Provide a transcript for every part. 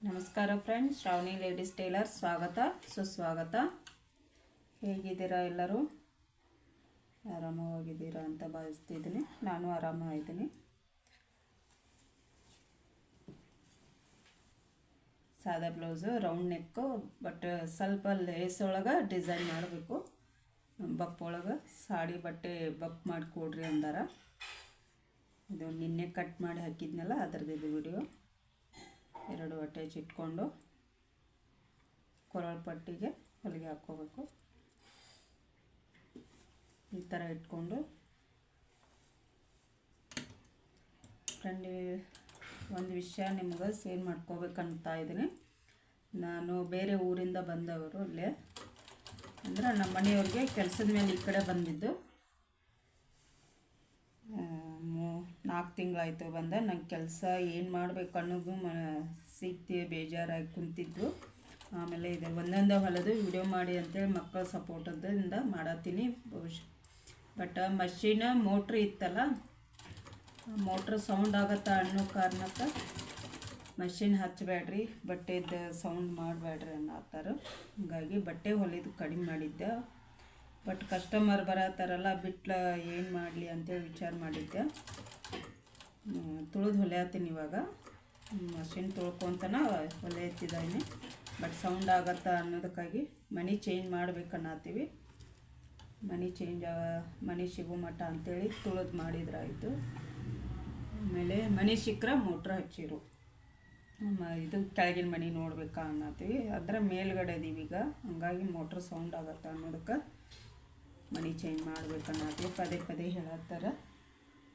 ನಮಸ್ಕಾರ friends, Shravani ladies Taylor ಸ್ವಾಗತ ಸುಸ್ವಾಗತ. ಹೇಗಿದ್ದೀರಾ? ಎಲ್ಲರೂ ಆರಾಮವಾಗಿದ್ದೀರಾ ಅಂತ ಭಾವಿಸ್ತಿದ್ದೀನಿ. ನಾನು ಆರಾಮಾಗಿದ್ದೀನಿ. ಸಾದಾ ಬ್ಲೌಸು, ರೌಂಡ್ ನೆಕ್ಕು, ಬಟ್ ಸ್ವಲ್ಪ ಲೇಸ್ ಒಳಗೆ ಡಿಸೈನ್ ಮಾಡಬೇಕು. ಬಪ್ ಒಳಗೆ ಸಾಡಿ ಬಟ್ಟೆ ಬಪ್ ಮಾಡಿಕೊಡ್ರಿ ಅಂದಾರ. ಇದು ನಿನ್ನೆ ಕಟ್ ಮಾಡಿ ಹಾಕಿದ್ನಲ್ಲ, ಅದರದ್ದು ವಿಡಿಯೋ. 2 ಅಟ್ಯಾಚ್ ಇಟ್ಕೊಂಡು ಕೊರಳು ಪಟ್ಟಿಗೆ ಹೊಲಿಗೆ ಹಾಕ್ಕೋಬೇಕು. ಈ ಥರ ಇಟ್ಕೊಂಡು ಫ್ರೆಂಡ್, ಒಂದು ವಿಷಯ ನಿಮ್ಗೆ ಶೇರ್ ಮಾಡ್ಕೋಬೇಕಂತ ಇದ್ದೀನಿ. ನಾನು ಬೇರೆ ಊರಿಂದ ಬಂದವರು. ಇಲ್ಲೇ ಅಂದರೆ ನಮ್ಮ ಮನೆಯವ್ರಿಗೆ ಕೆಲಸದ ಮೇಲೆ ಈ ಕಡೆ ಬಂದಿದ್ದು. 4 ತಿಂಗಳಾಯಿತು ಬಂದ. ನಂಗೆ ಕೆಲಸ ಏನು ಮಾಡಬೇಕು ಅನ್ನೋದು ಸಿಗ್ತಿ ಬೇಜಾರಾಗಿ ಕುಂತಿದ್ದು. ಆಮೇಲೆ ಇದು ಒಂದೊಂದೇ ಹೊಲದು ವಿಡಿಯೋ ಮಾಡಿ ಅಂತೇಳಿ ಮಕ್ಕಳ ಸಪೋರ್ಟದಿಂದ ಮಾಡತ್ತೀನಿ. ಬಟ್ ಮಷೀನ್ ಮೋಟ್ರ್ ಇತ್ತಲ್ಲ, ಮೋಟ್ರ್ ಸೌಂಡ್ ಆಗತ್ತಾ ಅನ್ನೋ ಕಾರಣಕ್ಕೆ ಮಷೀನ್ ಹಚ್ಚಬೇಡ್ರಿ, ಬಟ್ಟೆದು ಸೌಂಡ್ ಮಾಡಬೇಡ್ರಿ ಅನ್ನತ್ತಾರ. ಹೀಗಾಗಿ ಬಟ್ಟೆ ಹೊಲಿದು ಕಡಿಮೆ ಮಾಡಿದ್ದೆ. ಬಟ್ ಕಸ್ಟಮರ್ ಬರತ್ತಾರಲ್ಲ, ಬಿಟ್ಲ ಏನು ಮಾಡಲಿ ಅಂತೇಳಿ ವಿಚಾರ ಮಾಡಿದ್ದೆ. ತುಳಿದು ಹೊಲಿಯತ್ತೀನಿ ಇವಾಗ. ಮಷಿನ್ ತುಳ್ಕೊತನ ಹೊಲಿಯತ್ತಿದ್ದೀನಿ. ಬಟ್ ಸೌಂಡ್ ಆಗತ್ತಾ ಅನ್ನೋದಕ್ಕಾಗಿ ಮನೆ ಚೇಂಜ್ ಮಾಡ್ಬೇಕನ್ನತ್ತೀವಿ. ಮನೆ ಸಿಗೋ ಮಟ್ಟ ಅಂಥೇಳಿ ತುಳಿದು ಮಾಡಿದ್ರಾಯಿತು. ಆಮೇಲೆ ಮನೆ ಸಿಕ್ಕರೆ ಮೋಟ್ರ್ ಹಚ್ಚಿರು. ಇದು ಕೆಳಗಿನ ಮನೆ ನೋಡ್ಬೇಕಾ ಅನ್ನತ್ತೀವಿ. ಅದರ ಮೇಲ್ಗಡೆ ಇದೀವೀಗ. ಹಂಗಾಗಿ ಮೋಟ್ರ್ ಸೌಂಡ್ ಆಗತ್ತಾ ಅನ್ನೋದಕ್ಕೆ ಮನೆ ಚೇಂಜ್ ಮಾಡ್ಬೇಕನ್ನತ್ತೀವಿ. ಪದೇ ಪದೇ ಹೇಳತ್ತಾರ.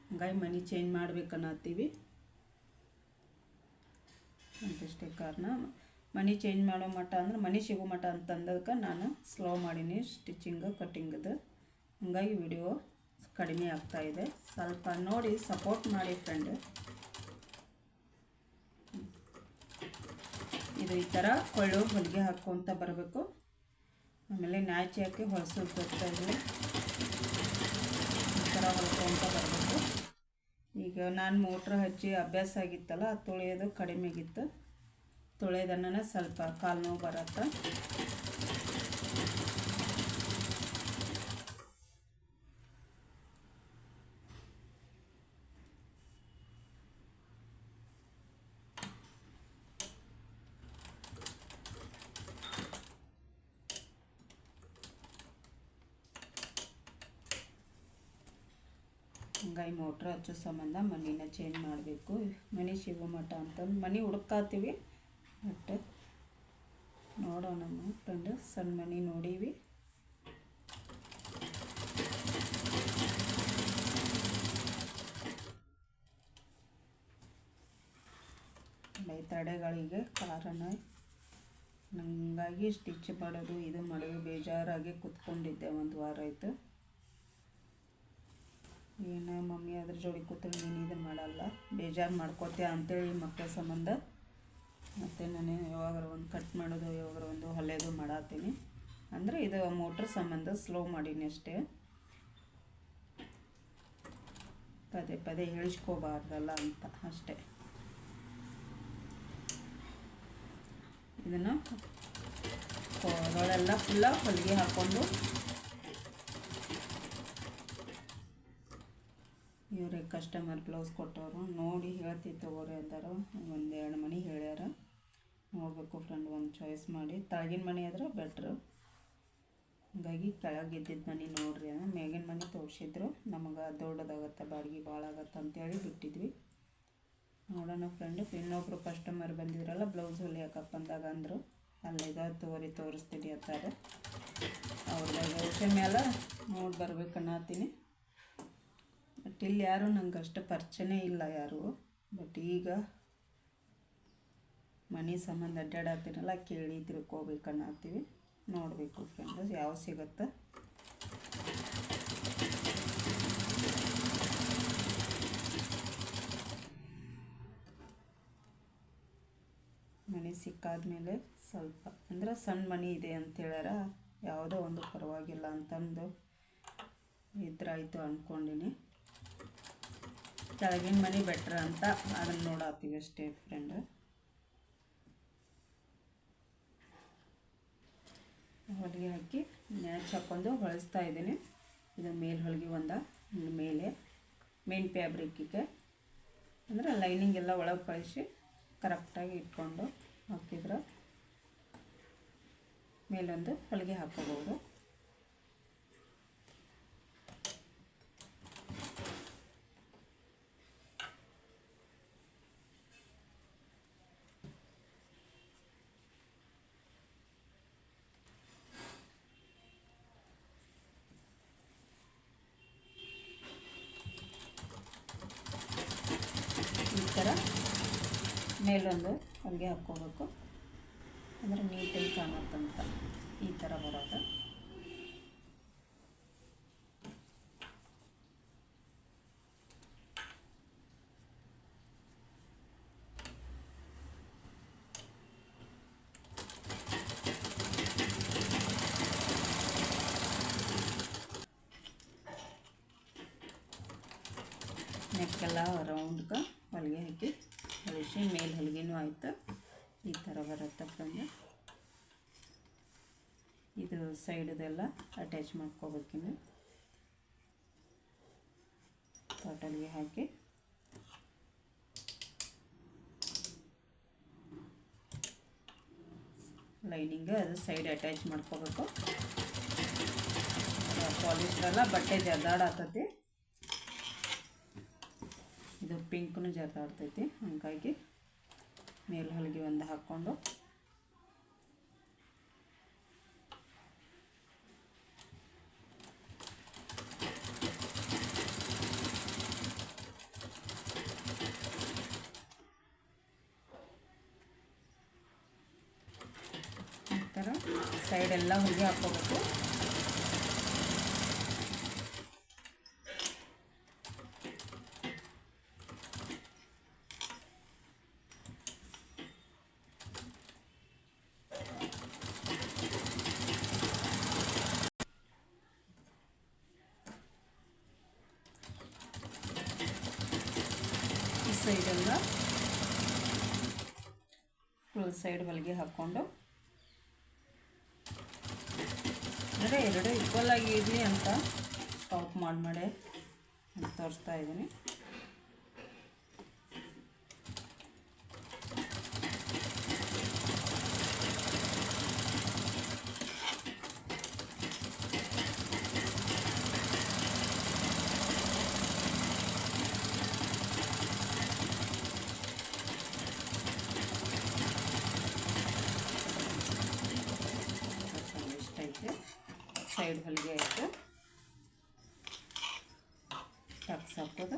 ಹಂಗಾಗಿ ಮನೆ ಚೇಂಜ್ ಮಾಡ್ಬೇಕನ್ನತ್ತೀವಿ. ಅಂತಿಷ್ಟೇ ಕಾರಣ. ಮನೆ ಚೇಂಜ್ ಮಾಡೋ ಮಟ್ಟ ಅಂದ್ರೆ ಮನೆ ಸಿಗೋ ಮಟ್ಟ ಅಂತಂದಕ್ಕೆ ನಾನು ಸ್ಲೋ ಮಾಡೀನಿ ಸ್ಟಿಚಿಂಗ್ ಕಟ್ಟಿಂಗದು. ಹಂಗಾಗಿ ವಿಡಿಯೋ ಕಡಿಮೆ ಆಗ್ತಾಯಿದೆ. ಸ್ವಲ್ಪ ನೋಡಿ ಸಪೋರ್ಟ್ ಮಾಡಿ ಫ್ರೆಂಡ್. ಇದು ಈ ಥರ ಕೊಳ್ಳು ಹೊಲಿಗೆ ಹಾಕ್ಕೊತ ಬರಬೇಕು. ಆಮೇಲೆ ನಾಚಿ ಹಾಕಿ ಹೊಲಿಸೋದು ಗೊತ್ತಾಯಿದೆ. ಈ ಥರ ಹೊಲ್ಕೊತ ಬರಬೇಕು. ಈಗ ನಾನು ಮೋಟ್ರ್ ಹಚ್ಚಿ ಅಭ್ಯಾಸ ಆಗಿತ್ತಲ್ಲ, ತುಳಿಯೋದು ಕಡಿಮೆ ಆಗಿತ್ತು. ತುಳಿಯೋದನ್ನ ಸ್ವಲ್ಪ ಕಾಲು ನೋವು ಬರುತ್ತೆ. ಹಂಗಾಗಿ ಮೋಟ್ರ್ ಹಚ್ಚೋ ಸಂಬಂಧ ಮನೆನ ಚೇಂಜ್ ಮಾಡಬೇಕು. ಮನೆ ಸಿಗೋ ಮಟ್ಟ ಅಂತಂದು ಮನೆ ಹುಡುಕಾತೀವಿ. ಬಟ್ ನೋಡೋಣ ಫ್ರೆಂಡ್, ಸಣ್ಣ ಮನೆ ನೋಡೀವಿ. ತಡೆಗಳಿಗೆ ಕಾರಣ ಹಂಗಾಗಿ ಸ್ಟಿಚ್ ಮಾಡೋದು ಇದು ಮಾಡೋದು ಬೇಜಾರಾಗಿ ಕೂತ್ಕೊಂಡಿದ್ದೆ. 1 ವಾರ ಆಯಿತು. ಏನು ಮಮ್ಮಿ ಅದ್ರ ಜೋಡಿ ಕೂತ್ರೆ ನೀನು ಇದನ್ನು ಮಾಡಲ್ಲ, ಬೇಜಾರು ಮಾಡ್ಕೋತೀಯ ಅಂಥೇಳಿ ಮಕ್ಕಳ ಸಂಬಂಧ ಮತ್ತು ನಾನು ಯಾವಾಗಾರ ಒಂದು ಕಟ್ ಮಾಡೋದು ಯಾವಾಗಾರ ಒಂದು ಹೊಲಿಯೋದು ಮಾಡತ್ತೀನಿ. ಅಂದರೆ ಇದು ಮೋಟ್ರ್ ಸಂಬಂಧ ಸ್ಲೋ ಮಾಡೀನಿ ಅಷ್ಟೇ. ಪದೇ ಪದೇ ಹೇಳಿಸ್ಕೋಬಾರ್ದಲ್ಲ ಅಂತ ಅಷ್ಟೇ. ಇದನ್ನು ಹೊರಳೆಲ್ಲ ಫುಲ್ಲ ಹೊಲಿಗೆ ಹಾಕ್ಕೊಂಡು ಇವರೇ ಕಸ್ಟಮರ್ ಬ್ಲೌಸ್ ಕೊಟ್ಟವರು ನೋಡಿ ಹೇಳ್ತಿ ತಗೋರಿ ಅಂತಾರ. 1-2 ಮನೆ ಹೇಳ್ಯಾರ. ನೋಡಬೇಕು ಫ್ರೆಂಡ್, ಒಂದು ಚಾಯ್ಸ್ ಮಾಡಿ. ತಳಗಿನ ಮನೆ ಆದ್ರೆ ಬೆಟ್ರು. ಹಂಗಾಗಿ ಕೆಳಗಿದ್ದಿದ್ದು ಮನೆ ನೋಡ್ರಿ. ಮೇಗಿನ ಮನೆ ತೋರಿಸಿದ್ರು. ನಮಗೆ ದೊಡ್ಡದಾಗತ್ತೆ, ಬಾಡಿಗೆ ಭಾಳ ಆಗತ್ತೆ ಅಂತೇಳಿ ಬಿಟ್ಟಿದ್ವಿ. ನೋಡೋಣ ಫ್ರೆಂಡ್. ಇನ್ನೊಬ್ರು ಕಸ್ಟಮರ್ ಬಂದಿದ್ರಲ್ಲ, ಬ್ಲೌಸ್ ಹೊಲಿಯಾಕಪ್ಪ ಅಂದಾಗ ಅಂದರು, ಅಲ್ಲಿಗ ತೋರಿಸ್ತೀನಿ ಅಂತಾರೆ. ಅವ್ರದಾಗ ಯೋಚನೆ ಮೇಲೆ ನೋಡಿ ಬರ್ಬೇಕನ್ನತ್ತೀನಿ. ಬಟ್ ಇಲ್ಲಿ ಯಾರು ನಂಗೆ ಅಷ್ಟು ಪರಿಚಯನೇ ಇಲ್ಲ ಯಾರು. ಬಟ್ ಈಗ ಮನೆ ಸಂಬಂಧ ಅಡ್ಡಾಡತ್ತೀನಲ್ಲ, ಕೇಳಿ ತಿಳ್ಕೊಬೇಕನ್ನತ್ತೀವಿ. ನೋಡಬೇಕು ಫ್ರೆಂಡ್ಸ್ ಯಾವ ಸಿಗುತ್ತೆ. ಮನೆ ಸಿಕ್ಕಾದ್ಮೇಲೆ ಸ್ವಲ್ಪ ಅಂದ್ರೆ ಸಣ್ಣ ಮನೆ ಇದೆ ಅಂತ ಹೇಳ್ಯಾರ. ಯಾವುದೋ ಒಂದು ಪರವಾಗಿಲ್ಲ ಅಂತಂದು ಇದ್ರಾಯ್ತು ಅಂದ್ಕೊಂಡಿನಿ. ಕೆಳಗಿನ ಮನೆ ಬೆಟ್ರ್ ಅಂತ ಅದನ್ನು ನೋಡತ್ತೀವಿ ಅಷ್ಟೇ ಫ್ರೆಂಡ್. ಹೊಲಿಗೆ ಹಾಕಿ ಮ್ಯಾಚ್ ಹಾಕ್ಕೊಂಡು ಹೊಲಿಸ್ತಾ ಇದ್ದೀನಿ. ಇದು ಮೇಲೆ ಹೊಲಿಗೆ ಒಂದು ಮೇಲೆ ಮೇನ್ ಫ್ಯಾಬ್ರಿಕ್ಕಿಗೆ ಅಂದರೆ ಲೈನಿಂಗ್ ಎಲ್ಲ ಒಳಗೆ ಕಳಿಸಿ ಕರೆಕ್ಟಾಗಿ ಇಟ್ಕೊಂಡು ಹಾಕಿದ್ರೆ ಮೇಲೊಂದು ಹೊಲಿಗೆ ಹಾಕೋಬೋದು. ಈ ಥರ ಮೇಲೊಂದು ಹೊಲಿಗೆ ಹಾಕ್ಕೋಬೇಕು, ಅಂದರೆ ನೀಟಾಗಿ ಕಾಣುತ್ತಂತ ಈ ಥರ ಬರೋದು. ನೆಕ್ಕೆಲ್ಲ ರೌಂಡ್ಗೆ ಹೊಲಿಗೆ ಹಾಕಿ ಹೊಲಿಸಿ ಮೇಲೆ ಹೊಲಿಗೆನೂ ಆಯಿತು. ಈ ಥರ ಬರುತ್ತೆ ಫ್ರೆಂಡ್. ಇದು ಸೈಡದೆಲ್ಲ ಅಟ್ಯಾಚ್ ಮಾಡ್ಕೋಬೇಕಿನ್ನು ಬಾಟಲ್ಗೆ ಹಾಕಿ ಲೈನಿಂಗ್ ಅದು ಸೈಡ್ ಅಟ್ಯಾಚ್ ಮಾಡ್ಕೋಬೇಕು. ಪಾಲಿಸ್ಟರೆಲ್ಲ ಬಟ್ಟೆ ಜರ್ದಾಡತೈತಿ, ಇದು ಪಿಂಕ್ನು ಜರ್ದಾಡ್ತೈತಿ. ಹಾಗಾಗಿ ಮೇಲೆ ಹೊಲಿಗೆ ಒಂದು ಹಾಕ್ಕೊಂಡು ಈ ಥರ ಸೈಡೆಲ್ಲ ಹೊಲಿಗೆ ಹಾಕ್ಕೋಬೇಕು. ಸೈಡೆಲ್ಲ ಫುಲ್ ಸೈಡ್ ಹೊಲಿಗೆ ಹಾಕ್ಕೊಂಡು ಅಂದರೆ ಎರಡು ಈಕ್ವಲ್ ಆಗಿ ಇರಲಿ ಅಂತ ಸ್ಟಾಪ್ ಮಾಡಿ ತೋರಿಸ್ತಾ ಇದ್ದೀನಿ. ಸೈಡ್ ಹೊಲಿಗೆ ಆಯಿತು, ಟಕ್ಸ್ ಹಾಕೋದು.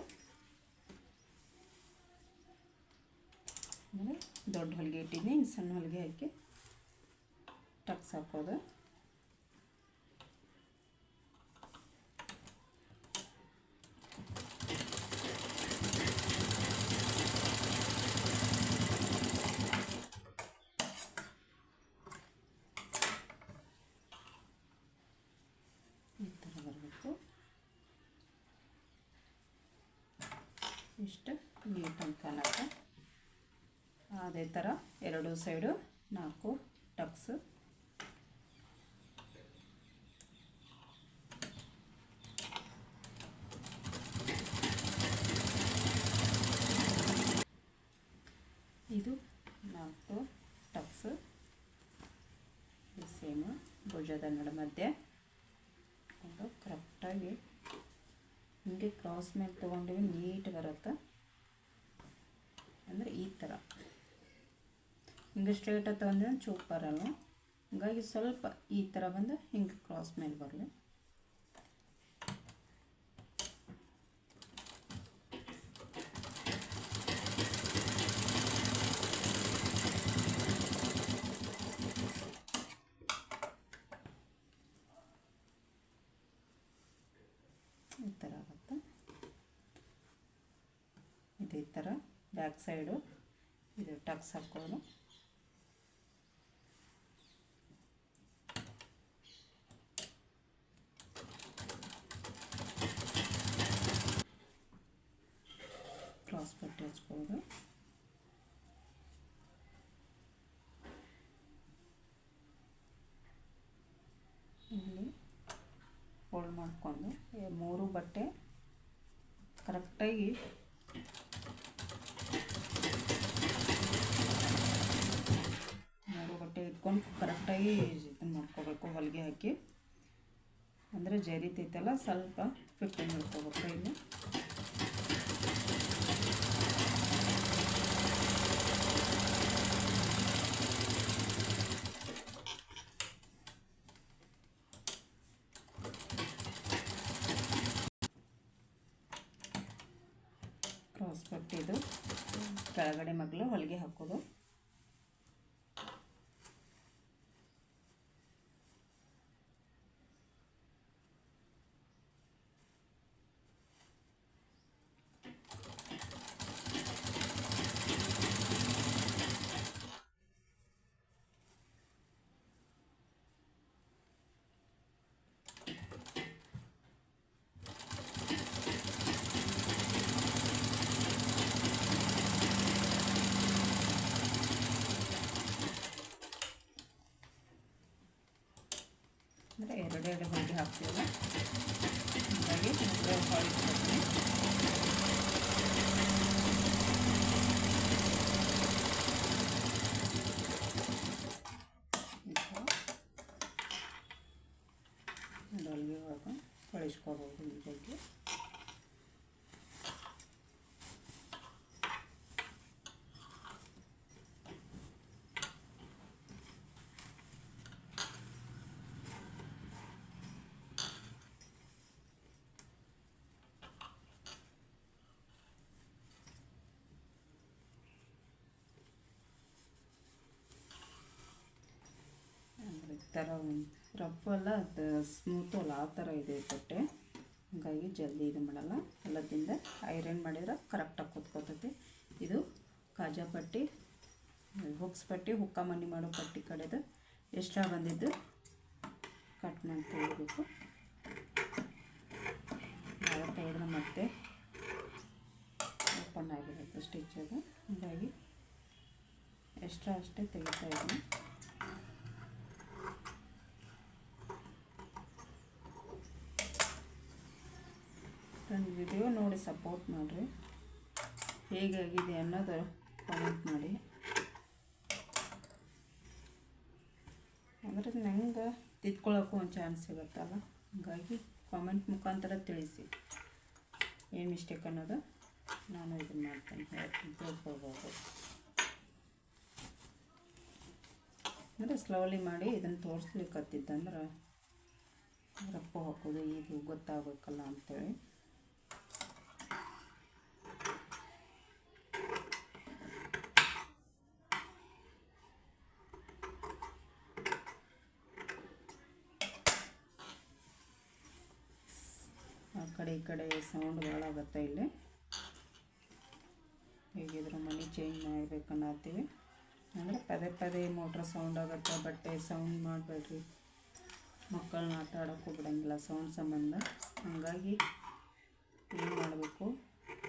ಅಂದರೆ ದೊಡ್ಡ ಹೊಲಿಗೆ ಇಟ್ಟಿದ್ದೀನಿ, ಇನ್ನು ಸಣ್ಣ ಹೊಲಿಗೆ ಹಾಕಿ ಟಕ್ಸ್ ಹಾಕೋದು. ಈ ಥರ ಬರಬೇಕು. ಇಷ್ಟು ನೀಟಾಗಿ ಕಾಣುತ್ತೆ. ಅದೇ ಥರ ಎರಡು ಸೈಡು 4 ಟಕ್ಸ್. ಇದು 4 ಟಕ್ಸ್ ಸೇಮ್ ಭುಜದ ನಡು ಮಧ್ಯೆ ಕರೆಕ್ಟಾಗಿ ಹಿಂಗೆ ಕ್ರಾಸ್ ಮೇಲೆ ತೊಗೊಂಡಿವಿ, ನೀಟ್ ಬರುತ್ತೆ. ಅಂದರೆ ಈ ಥರ ಹಿಂಗೆ ಸ್ಟ್ರೇಟಾಗಿ ತೊಗೊಂಡ್ರೆ ಚೂಪ್ ಬರಲ್ಲ, ಹಾಗಾಗಿ ಸ್ವಲ್ಪ ಈ ಥರ ಬಂದು ಹಿಂಗೆ ಕ್ರಾಸ್ ಮೇಲೆ ಬರಲಿ. ಈ ಥರ ಆಗುತ್ತೆ. ಇದೇ ಥರ ಬ್ಯಾಕ್ ಸೈಡು ಇದು ಟಕ್ಸ್ ಹಾಕೋದು. ಕ್ರಾಸ್ ಪಟ್ಟಿ ಹಚ್ಕೋದು. ಬಟ್ಟೆ ಕರೆಕ್ಟಾಗಿ ಇಟ್ಕೊಂಡು ಕರೆಕ್ಟಾಗಿ ಇದನ್ನು ಮಾಡ್ಕೋಬೇಕು, ಹೊಲಿಗೆ ಹಾಕಿ. ಅಂದರೆ ಜರಿತೈತಲ್ಲ ಸ್ವಲ್ಪ ಫಿಟ್ಟಿಂಗ್ ಮಾಡ್ಕೋಬೇಕು. ಇಲ್ಲಿ ಕ್ರಾಸ್ ಪಟ್ಟಿದು ಕೆಳಗಡೆ ಮಗ್ಲು ಹೊಲಿಗೆ ಹಾಕೋದು. ಅಂದರೆ ಎರಡು ಹೊಲಿಗೆ ಹಾಕ್ತೀವಲ್ಲ, ಹಾಗಾಗಿ ಹೊಲಿಸ್ಕೊತೀನಿ. ಹೊಲಿಗೆ ಒಳಗೆ ಹೊಳಿಸ್ಕೋಬೋದು ನೀಟಾಗಿ. ಥರ ರಫ್ ಅಲ್ಲ, ಅದು ಸ್ಮೂತು ಅಲ್ಲ, ಆ ಥರ ಇದೆ ಬಟ್ಟೆ. ಹಾಗಾಗಿ ಜಲ್ದಿ ಇದು ಮಾಡಲ್ಲ. ಎಲ್ಲದಿಂದ ಐರನ್ ಮಾಡಿದ್ರೆ ಕರೆಕ್ಟಾಗಿ ಕೂತ್ಕೋತೈತಿ. ಇದು ಕಾಜಾ ಪಟ್ಟಿ, ಹುಕ್ಸ್ ಪಟ್ಟಿ, ಹುಕ್ಕ ಮನಿ ಮಾಡೋ ಪಟ್ಟಿ ಕಡೆದು ಎಕ್ಸ್ಟ್ರಾ ಬಂದಿದ್ದು ಕಟ್ ಮಾಡಿ ತೆಗಿಬೇಕು. ಭಾಳ ತೆಗೆದ್ರೆ ಮತ್ತೆ ಓಪನ್ ಆಗಿರುತ್ತೆ ಸ್ಟಿಚ್ ಅದು. ಹಾಗಾಗಿ ಎಕ್ಸ್ಟ್ರಾ ಅಷ್ಟೇ ತೆಗಿತಾ ಇದ್ದೀನಿ. ನನ್ನ ವಿಡಿಯೋ ನೋಡಿ ಸಪೋರ್ಟ್ ಮಾಡಿರಿ. ಹೇಗಾಗಿದೆ ಅನ್ನೋದು ಕಾಮೆಂಟ್ ಮಾಡಿ. ಅಂದರೆ ನಂಗೆ ತಿದ್ಕೊಳ್ಳೋಕ್ಕೂ ಒಂದು ಚಾನ್ಸ್ ಸಿಗುತ್ತಲ್ಲ, ಹಾಗಾಗಿ ಕಾಮೆಂಟ್ ಮುಖಾಂತರ ತಿಳಿಸಿ ಏನು ಮಿಸ್ಟೇಕ್ ಅನ್ನೋದು ನಾನು ಇದನ್ನು ಮಾಡ್ತೇನೆ, ತಿಳ್ಕೊಳ್ಬೋದು. ಅಂದರೆ ಸ್ಲೋಲಿ ಮಾಡಿ ಇದನ್ನು ತೋರಿಸ್ಲಿಕ್ಕತ್ತಿದ್ದಂದ್ರೆ ರಪ್ಪು ಹಾಕೋದು ಇದು ಗೊತ್ತಾಗಬೇಕಲ್ಲ ಅಂಥೇಳಿ. ಆ ಕಡೆ ಈ ಕಡೆ ಸೌಂಡ್ ಭಾಳ ಆಗುತ್ತೆ ಇಲ್ಲಿ. ಹೇಗಿದ್ರು ಮನೆ ಚೇಂಜ್ ಮಾಡಬೇಕನ್ನತ್ತೀವಿ. ಅಂದರೆ ಪದೇ ಪದೇ ಮೋಟ್ರ್ ಸೌಂಡ್ ಆಗುತ್ತೆ, ಬಟ್ಟೆ ಸೌಂಡ್ ಮಾಡಬೇಡ್ರಿ, ಮಕ್ಕಳನ್ನ ಆಟ ಆಡೋಕ್ಕೂ ಬಿಡೋಂಗಿಲ್ಲ ಸೌಂಡ್ ಸಂಬಂಧ. ಹಾಗಾಗಿ ಏನು ಮಾಡಬೇಕು,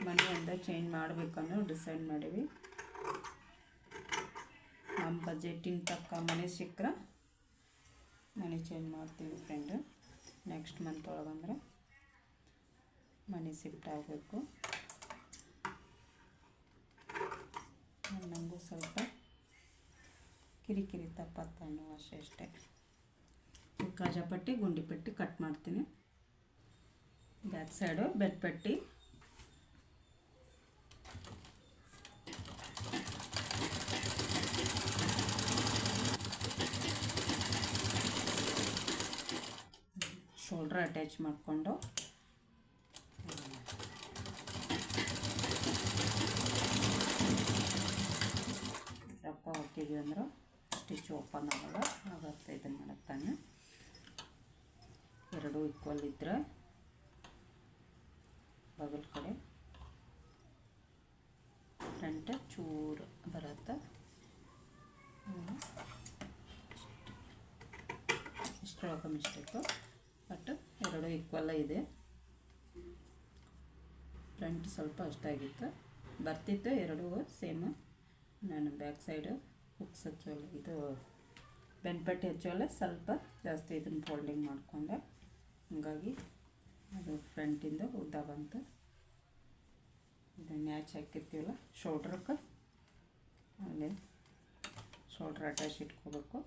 ಮನೆಯಿಂದ ಚೇಂಜ್ ಮಾಡಬೇಕನ್ನೋ ಡಿಸೈಡ್ ಮಾಡೀವಿ. ನಮ್ಮ ಬಜೆಟಿನ ತಕ್ಕ ಮನೆ ಸಿಕ್ಕರೆ ಮನೆ ಚೇಂಜ್ ಮಾಡ್ತೀವಿ ಫ್ರೆಂಡ್. ನೆಕ್ಸ್ಟ್ ಮಂತ್ ಒಳಗಂದ್ರೆ ಮನೆ ಶಿಫ್ಟ್ ಆಗಬೇಕು. ನನಗೂ ಸ್ವಲ್ಪ ಕಿರಿಕಿರಿ ತಪ್ಪತ್ತ ಅನ್ನೋ ಅಷ್ಟೇ. ಕಾಜಾ ಪಟ್ಟಿ, ಗುಂಡಿ ಪಟ್ಟಿ ಕಟ್ ಮಾಡ್ತೀನಿ. ಬ್ಯಾಕ್ ಸೈಡು ಬೆಡ್ ಪಟ್ಟಿ, ಶೋಲ್ಡ್ರ್ ಅಟ್ಯಾಚ್ ಮಾಡಿಕೊಂಡು ರಪ್ಪ ಹಾಕಿದ್ವಿ ಅಂದ್ರೆ ಸ್ಟಿಚ್ ಓಪನ್ ಆಗಲ್ಲ, ಆಗುತ್ತೆ. ಇದನ್ನು ಮಾಡುತ್ತಾನೆ ಎರಡೂ ಈಕ್ವಲ್ ಇದ್ದರೆ ಬಗಲ್ ಕಡೆ ಫ್ರಂಟ್ ಚೂರು ಬರುತ್ತೆ. ಇಷ್ಟೊಳಗೆ ಮಿಸ್ಟೇಕು, ಬಟ್ ಎರಡೂ ಈಕ್ವಲ್ಲ ಇದೆ. ಫ್ರಂಟ್ ಸ್ವಲ್ಪ ಅಷ್ಟಾಗಿತ್ತು, ಬರ್ತಿತ್ತು ಎರಡೂ ಸೇಮ್. ನಾನು ಬ್ಯಾಕ್ ಸೈಡು ಹುಕ್ಸ್ ಹಚ್ಚೋಲ್ಲ, ಇದು ಬೆನ್ಪಟ್ಟಿ ಹಚ್ಚೋಲ್ಲ ಸ್ವಲ್ಪ ಜಾಸ್ತಿ ಇದನ್ನು ಫೋಲ್ಡಿಂಗ್ ಮಾಡಿಕೊಂಡೆ. ಹಾಗಾಗಿ ಅದು ಫ್ರಂಟಿಂದ ಉದ್ದ ಬಂತು. ಇದನ್ನು ಮ್ಯಾಚ್ ಹಾಕಿರ್ತೀವಲ್ಲ ಶೋಲ್ಡ್ರಕ್ಕೆ, ಅಲ್ಲಿ ಶೋಲ್ಡ್ರ್ ಅಟ್ಯಾಚ್ ಇಟ್ಕೋಬೇಕು.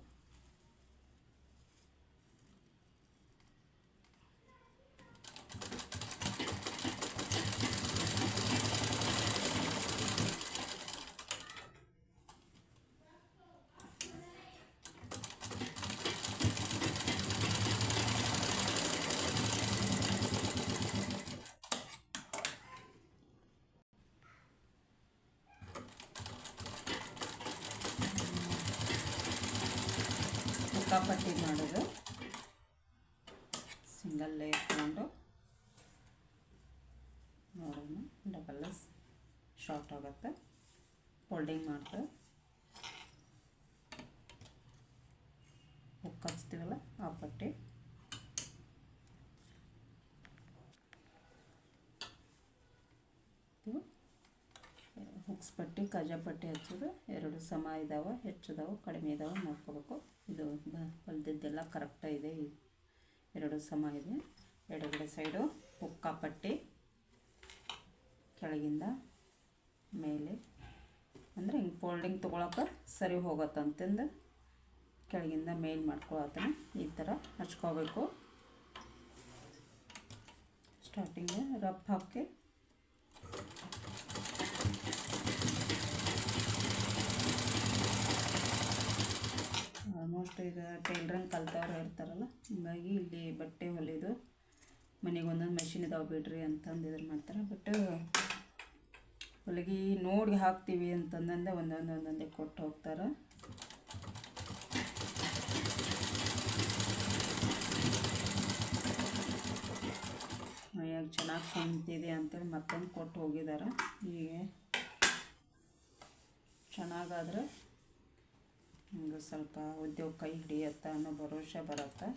ಪಟ್ಟಿ ಮಾಡೋದು ಸಿಂಗಲ್ ಲೇಯರ್ ತಗೊಂಡು ನೋಡೋಣ. ಡಬಲ್ ಶಾರ್ಟ್ ಆಗುತ್ತೆ. ಫೋಲ್ಡಿಂಗ್ ಮಾಡ್ತಾ ಹುಕ್ ಹಚ್ತೀವಲ್ಲ ಆ ಪಟ್ಟಿ ಹುಕ್ಸ್ ಪಟ್ಟಿ ಕಜಾ ಪಟ್ಟಿ ಹಚ್ಚೋದು. ಎರಡು ಸಮ ಇದ್ದಾವೆ, ಹೆಚ್ಚಿದಾವೆ ಕಡಿಮೆ ಇದ್ದಾವೆ ನೋಡ್ಕೋಬೇಕು. ಇದು ಹೊಲ್ದಿದ್ದೆಲ್ಲ ಕರೆಕ್ಟಾಗಿದೆ, ಎರಡು ಸಮ ಇದೆ. ಎಡಗಡೆ ಸೈಡು ಹುಕ್ಕ ಪಟ್ಟಿ ಕೆಳಗಿಂದ ಮೇಲೆ, ಅಂದರೆ ಹಿಂಗೆ ಫೋಲ್ಡಿಂಗ್ ತೊಗೊಳಕ್ಕೆ ಸರಿ ಹೋಗುತ್ತಂತಂದು ಕೆಳಗಿಂದ ಮೇಲ್ ಮಾಡ್ಕೊಳತ್ತಾನೆ. ಈ ಥರ ಹಚ್ಕೋಬೇಕು. ಸ್ಟಾರ್ಟಿಂಗ್ ರಫ್ ಹಾಕಿ ಆಲ್ಮೋಸ್ಟ್ ಈಗ ಟೈಲರಿಂಗ್ ಕಲ್ತವ್ರು ಇರ್ತಾರಲ್ಲ, ಹೀಗಾಗಿ ಇಲ್ಲಿ ಬಟ್ಟೆ ಹೊಲಿಯೋದು ಮನೆಗೆ ಒಂದೊಂದು ಮೆಷಿನ್ ಇದಾವೆ ಬಿಡ್ರಿ ಅಂತಂದು ಇದ್ರ ಮಾಡ್ತಾರೆ. ಬಟ್ ಹೊಲಿಗೆ ನೋಡಿ ಹಾಕ್ತೀವಿ ಅಂತಂದಂದೆ ಒಂದೊಂದೇ ಕೊಟ್ಟು ಹೋಗ್ತಾರೆ. ಮೈಯಾಗ ಚೆನ್ನಾಗಿ ಕುಂತಿದೆ ಅಂತೇಳಿ ಮತ್ತೊಂದು ಕೊಟ್ಟು ಹೋಗಿದ್ದಾರೆ. ಹೀಗೆ ಚೆನ್ನಾಗಾದ್ರೆ ಹಿಂಗೆ ಸ್ವಲ್ಪ ಉದ್ಯೋಗ ಕೈ ಹಿಡಿಯತ್ತ ಅನ್ನೋ ಭರೋಸೆ ಬರುತ್ತೆ.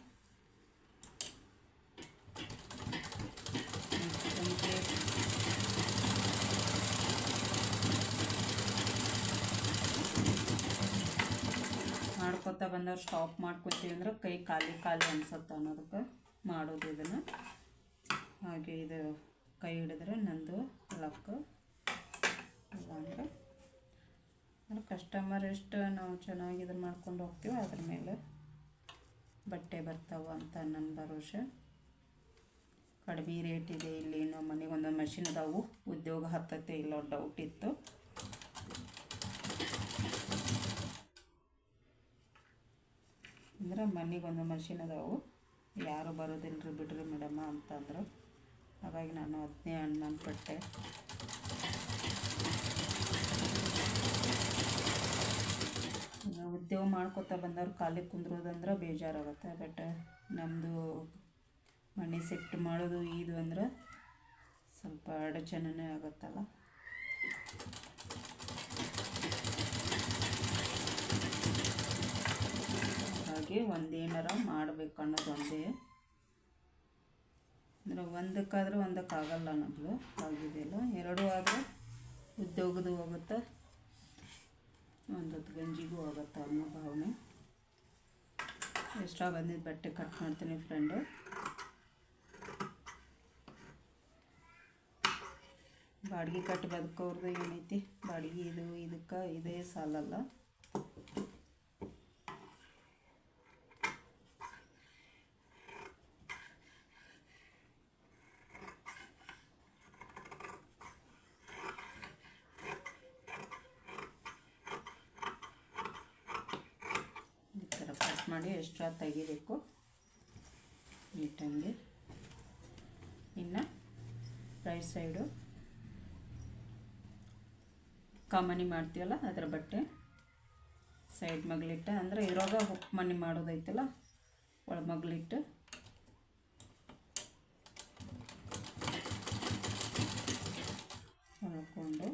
ಮಾಡ್ಕೊತಾ ಬಂದವ್ರು ಸ್ಟಾಪ್ ಮಾಡ್ಕೊತೀವಿ ಅಂದ್ರೆ ಕೈ ಖಾಲಿ ಅನ್ಸುತ್ತೆ ಅನ್ನೋದಕ್ಕೆ ಮಾಡೋದು ಇದನ್ನು. ಹಾಗೆ ಇದು ಕೈ ಹಿಡಿದ್ರೆ ನಂದು ಲಕ್. ಇಲ್ಲಾಂದರೆ ಕಸ್ಟಮರ್ ಎಷ್ಟು ನಾವು ಚೆನ್ನಾಗಿ ಇದನ್ನು ಮಾಡ್ಕೊಂಡು ಹೋಗ್ತೀವಿ ಅದ್ರ ಮೇಲೆ ಬಟ್ಟೆ ಬರ್ತಾವೆ ಅಂತ ನನ್ನ ಭರೋಸೆ. ಕಡಿಮೆ ರೇಟ್ ಇದೆ ಇಲ್ಲಿ, ನಾವು ಮನೆಗೆ ಒಂದೊಂದು ಮೆಷಿನ್ ಅದಾವು, ಉದ್ಯೋಗ ಹತ್ತತ್ತೆ ಇಲ್ಲ ಡೌಟ್ ಇತ್ತು. ಅಂದ್ರೆ ಮನೆಗೆ ಒಂದು ಮಷಿನ್ ಅದಾವು, ಯಾರು ಬರೋದಿಲ್ಲರಿ ಬಿಡ್ರಿ ಮೇಡಮ್ಮ ಅಂತಂದರು. ಹಾಗಾಗಿ ನಾನು ಅದನ್ನೇ ನನ್ನ ಪಟ್ಟೆ. ಉದ್ಯೋಗ ಮಾಡ್ಕೊತಾ ಬಂದವ್ರು ಖಾಲಿ ಕುಂದ್ರೋದಂದ್ರೆ ಬೇಜಾರಾಗುತ್ತೆ. ಬಟ್ ನಮ್ಮದು ಮನೆ ಶಿಫ್ಟ್ ಮಾಡೋದು ಇದು ಅಂದ್ರೆ ಸ್ವಲ್ಪ ಅಡಚಣೆನೇ ಆಗುತ್ತಲ್ಲ. ಹಾಗಾಗಿ ಒಂದೇನಾರ ಮಾಡಬೇಕು ಅನ್ನೋದು ಒಂದೇ. ಅಂದರೆ ಒಂದಕ್ಕಾದ್ರೆ ಒಂದಕ್ಕಾಗಲ್ಲ ಅನ್ನೋದು ಆಗಿದೆಯಲ್ಲ. ಎರಡೂ ಆದರೆ ಉದ್ಯೋಗದ ಹೋಗುತ್ತೆ, ಒಂದೊತ್ತು ಗಂಜಿಗೂ ಹೋಗುತ್ತೆ ಅನ್ನೋ ಭಾವನೆ. ಎಕ್ಸ್ಟ್ರಾ ಬಂದಿದ್ದು ಬಟ್ಟೆ ಕಟ್ ಮಾಡ್ತೀನಿ ಫ್ರೆಂಡು. ಬಾಡಿಗೆ ಕಟ್ಟಿ ಬದುಕೋರ್ದು ಏನೈತಿ, ಬಾಡಿಗೆ ಇದಕ್ಕೆ ಇದೇ ಸಾಲಲ್ಲ. ಈ ಥರ ಕಟ್ ಮಾಡಿ ಎಕ್ಸ್ಟ್ರಾ ತೆಗಿಬೇಕು ನೀಟಾಗಿ. ಇನ್ನು ರೈಟ್ ಸೈಡು ಕಾಮನಿ ಮಾಡ್ತೀವಲ್ಲ ಅದರ ಬಟ್ಟೆ ಸೈಡ್ ಮಗ್ಲಿಟ್ಟು, ಅಂದರೆ ಇರೋಗ ಹುಕ್ ಮನಿ ಮಾಡೋದೈತಲ್ಲ ಒಳ ಮಗ್ಲಿಟ್ಟು ಹೊಳ್ಕೊಂಡು